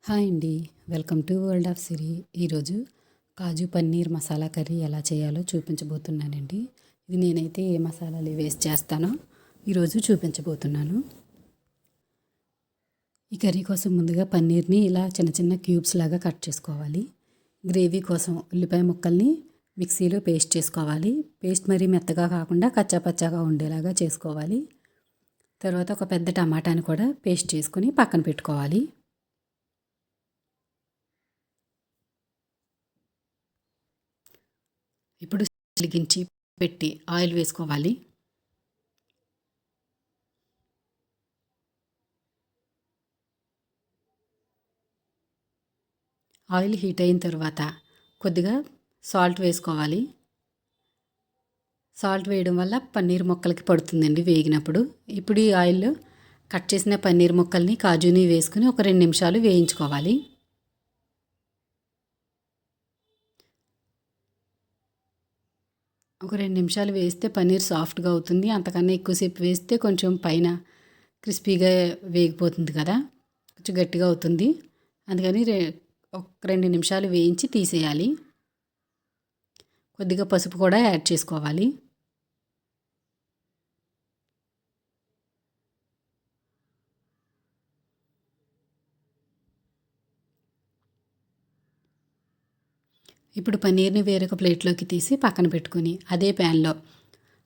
Hi అండి. Welcome to world of సిరి. ఈరోజు కాజు paneer masala curry ఎలా చేయాలో చూపించబోతున్నానండి. ఇది నేనైతే ఏ మసాలాలు వేసి చేస్తానో ఈరోజు చూపించబోతున్నాను. ఈ కర్రీ కోసం ముందుగా పన్నీర్ని ఇలా చిన్న చిన్న క్యూబ్స్ లాగా కట్ చేసుకోవాలి. గ్రేవీ కోసం ఉల్లిపాయ ముక్కల్ని మిక్సీలో పేస్ట్ చేసుకోవాలి. పేస్ట్ మరీ మెత్తగా కాకుండా కచ్చాపచ్చాగా ఉండేలాగా చేసుకోవాలి. తర్వాత ఒక పెద్ద టమాటాని కూడా పేస్ట్ చేసుకొని పక్కన పెట్టుకోవాలి. ఇప్పుడు వెలిగించి పెట్టి ఆయిల్ వేసుకోవాలి. ఆయిల్ హీట్ అయిన తర్వాత కొద్దిగా సాల్ట్ వేసుకోవాలి. సాల్ట్ వేయడం వల్ల పన్నీర్ ముక్కలకి పడుతుందండి వేగినప్పుడు. ఇప్పుడు ఈ ఆయిల్లో కట్ చేసిన పన్నీర్ ముక్కల్ని కాజుని వేసుకుని ఒక 2 నిమిషాలు వేయించుకోవాలి. ఒక 2 నిమిషాలు వేస్తే పన్నీర్ సాఫ్ట్గా అవుతుంది. అంతకన్నా ఎక్కువసేపు వేస్తే కొంచెం పైన క్రిస్పీగా వేగిపోతుంది కదా, కొంచెం గట్టిగా అవుతుంది. అందుకని ఒక 2 నిమిషాలు వేయించి తీసేయాలి. కొద్దిగా పసుపు కూడా యాడ్ చేసుకోవాలి. ఇప్పుడు పన్నీర్ని వేరొక ప్లేట్లోకి తీసి పక్కన పెట్టుకొని అదే ప్యాన్లో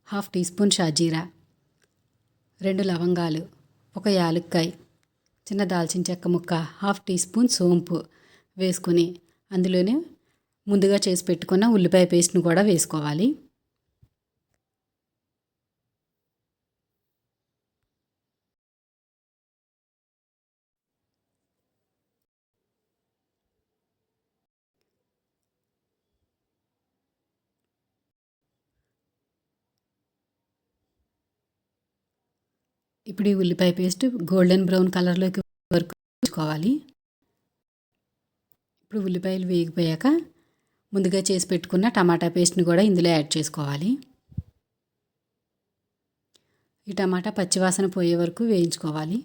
1/2 టీ స్పూన్ షాజీరా, 2 లవంగాలు, ఒక యాలక్కాయ, చిన్న దాల్చిన చెక్క ముక్క, 1/2 టీ స్పూన్ సోంపు వేసుకొని అందులోనే ముందుగా చేసి పెట్టుకున్న ఉల్లిపాయ పేస్ట్ని కూడా వేసుకోవాలి. ఇప్పుడు ఈ ఉల్లిపాయ పేస్ట్ గోల్డెన్ బ్రౌన్ కలర్లోకి వరకు వేసుకోవాలి. ఇప్పుడు ఉల్లిపాయలు వేగిపోయాక ముందుగా చేసి పెట్టుకున్న టమాటా పేస్ట్ని కూడా ఇందులో యాడ్ చేసుకోవాలి. ఈ టమాటా పచ్చివాసన పోయే వరకు వేయించుకోవాలి.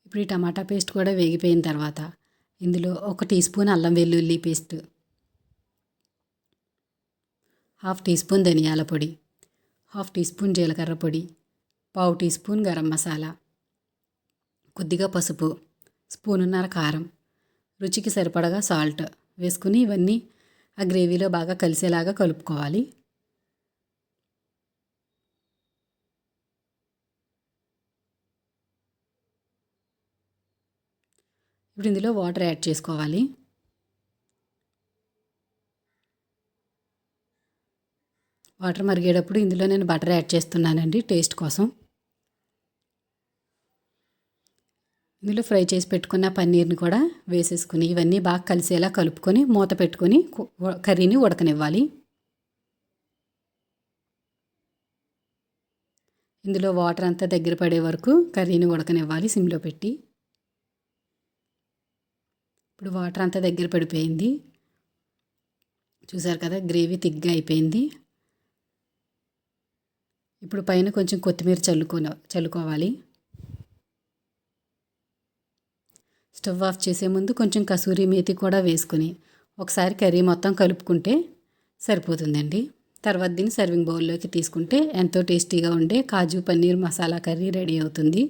ఇప్పుడు ఈ టమాటా పేస్ట్ కూడా వేగిపోయిన తర్వాత ఇందులో 1 టీ స్పూన్ అల్లం వెల్లుల్లి పేస్ట్, 1/2 టీ స్పూన్ ధనియాల పొడి, 1/2 టీ స్పూన్ జీలకర్ర పొడి, 1/4 టీ స్పూన్ గరం మసాలా, కొద్దిగా పసుపు, 1.5 స్పూన్ కారం, రుచికి సరిపడగా సాల్ట్ వేసుకుని ఇవన్నీ ఆ గ్రేవీలో బాగా కలిసేలాగా కలుపుకోవాలి. ఇప్పుడు ఇందులో వాటర్ యాడ్ చేసుకోవాలి. వాటర్ మరిగేటప్పుడు ఇందులో నేను బటర్ యాడ్ చేస్తున్నానండి టేస్ట్ కోసం. ఇందులో ఫ్రై చేసి పెట్టుకున్న పన్నీర్ని కూడా వేసేసుకుని ఇవన్నీ బాగా కలిసేలా కలుపుకొని మూత పెట్టుకొని కర్రీని ఉడకనివ్వాలి. ఇందులో వాటర్ అంతా దగ్గర పడే వరకు కర్రీని ఉడకనివ్వాలి సిమ్లో పెట్టి. ఇప్పుడు వాటర్ అంతా దగ్గర పడిపోయింది. చూసారు కదా, గ్రేవీ థిక్గా అయిపోయింది. ఇప్పుడు పైన కొంచెం కొత్తిమీర చల్లుకోవాలి. స్టవ్ ఆఫ్ చేసే ముందు కొంచెం కసూరి మేతి కూడా వేసుకొని ఒకసారి కర్రీ మొత్తం కలుపుకుంటే సరిపోతుందండి. తర్వాత దీన్ని సర్వింగ్ బౌల్లోకి తీసుకుంటే ఎంతో టేస్టీగా ఉండే కాజు పన్నీర్ మసాలా కర్రీ రెడీ అవుతుంది.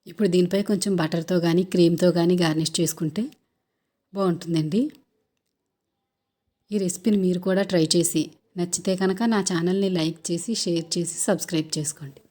ఇప్పుడు దీనిపై కొంచెం బటర్తో కానీ క్రీమ్తో కానీ గార్నిష్ చేసుకుంటే బాగుంటుందండి. ఈ రెసిపీని మీరు కూడా ట్రై చేసి నచ్చితే కనుక నా ఛానల్ని లైక్ చేసి షేర్ చేసి సబ్స్క్రైబ్ చేసుకోండి.